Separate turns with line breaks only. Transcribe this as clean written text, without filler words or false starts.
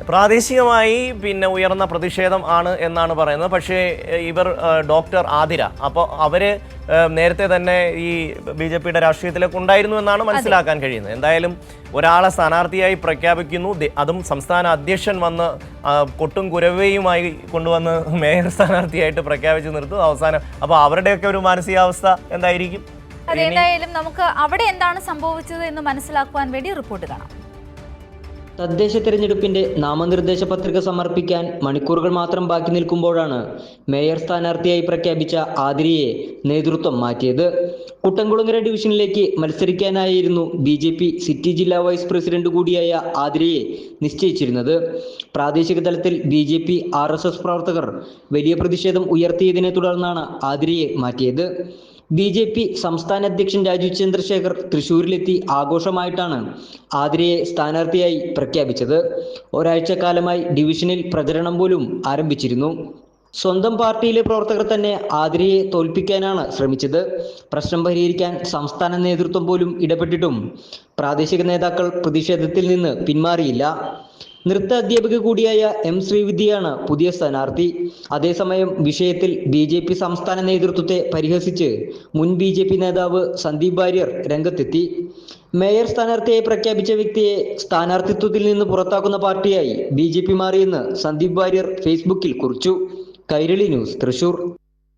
പ്രാദേശികമായി ഉയർന്ന പ്രതിഷേധം ആണ് എന്നാണ് പറയുന്നത്. പക്ഷേ ഇവർ ഡോക്ടർ ആതിര, അപ്പോൾ അവർ നേരത്തെ തന്നെ ഈ BJPയുടെ രാഷ്ട്രീയത്തിലേക്ക് ഉണ്ടായിരുന്നു എന്നാണ് മനസ്സിലാക്കാൻ കഴിയുന്നത്. എന്തായാലും ഒരാളെ സ്ഥാനാർത്ഥിയായി പ്രഖ്യാപിക്കുന്നു, അതും സംസ്ഥാന അധ്യക്ഷൻ വന്ന് കൊട്ടും കുരവയുമായി കൊണ്ടുവന്ന് മേയർ സ്ഥാനാർത്ഥിയായിട്ട് പ്രഖ്യാപിച്ച് നിർത്തും അവസാനം. അപ്പോൾ അവരുടെയൊക്കെ ഒരു മാനസികാവസ്ഥ എന്തായിരിക്കും?
അതെന്തായാലും നമുക്ക് അവിടെ എന്താണ് സംഭവിച്ചത് എന്ന് മനസ്സിലാക്കുവാൻ വേണ്ടി റിപ്പോർട്ട് കാണാം.
തദ്ദേശ തെരഞ്ഞെടുപ്പിന്റെ നാമനിർദ്ദേശ പത്രിക സമർപ്പിക്കാൻ മണിക്കൂറുകൾ മാത്രം ബാക്കി നിൽക്കുമ്പോഴാണ് മേയർ സ്ഥാനാർത്ഥിയായി പ്രഖ്യാപിച്ച ആതിരയെ നേതൃത്വം മാറ്റിയത്. കുട്ടംകുളങ്ങര ഡിവിഷനിലേക്ക് മത്സരിക്കാനായിരുന്നു BJP സിറ്റി ജില്ലാ വൈസ് പ്രസിഡന്റ് കൂടിയായ ആതിരയെ നിശ്ചയിച്ചിരുന്നത്. പ്രാദേശിക തലത്തിൽ BJP RSS പ്രവർത്തകർ വലിയ പ്രതിഷേധം ഉയർത്തിയതിനെ തുടർന്നാണ് ആതിരയെ മാറ്റിയത്. BJP സംസ്ഥാന അധ്യക്ഷൻ രാജീവ് ചന്ദ്രശേഖർ തൃശൂരിലെത്തി ആഘോഷമായിട്ടാണ് ആതിരയെ സ്ഥാനാർത്ഥിയായി പ്രഖ്യാപിച്ചത്. ഒരാഴ്ചക്കാലമായി ഡിവിഷനിൽ പ്രചരണം പോലും ആരംഭിച്ചിരുന്നു. സ്വന്തം പാർട്ടിയിലെ പ്രവർത്തകർ തന്നെ ആതിരയെ തോൽപ്പിക്കാനാണ് ശ്രമിച്ചത്. പ്രശ്നം പരിഹരിക്കാൻ സംസ്ഥാന നേതൃത്വം പോലും ഇടപെട്ടിട്ടും പ്രാദേശിക നേതാക്കൾ പ്രതിഷേധത്തിൽ നിന്ന് പിന്മാറിയില്ല. നൃത്ത അധ്യാപിക കൂടിയായ M ശ്രീവിദ്യയാണ് പുതിയ സ്ഥാനാർത്ഥി. അതേസമയം വിഷയത്തിൽ BJP സംസ്ഥാന നേതൃത്വത്തെ പരിഹസിച്ച് മുൻ BJP നേതാവ് സന്ദീപ് വാര്യർ രംഗത്തെത്തി. മേയർ സ്ഥാനാർത്ഥിയായി പ്രഖ്യാപിച്ച വ്യക്തിയെ സ്ഥാനാർത്ഥിത്വത്തിൽ നിന്ന് പുറത്താക്കുന്ന പാർട്ടിയായി BJP മാറിയെന്ന് സന്ദീപ് വാര്യർ ഫേസ്ബുക്കിൽ കുറിച്ചു. കൈരളി ന്യൂസ്, തൃശൂർ.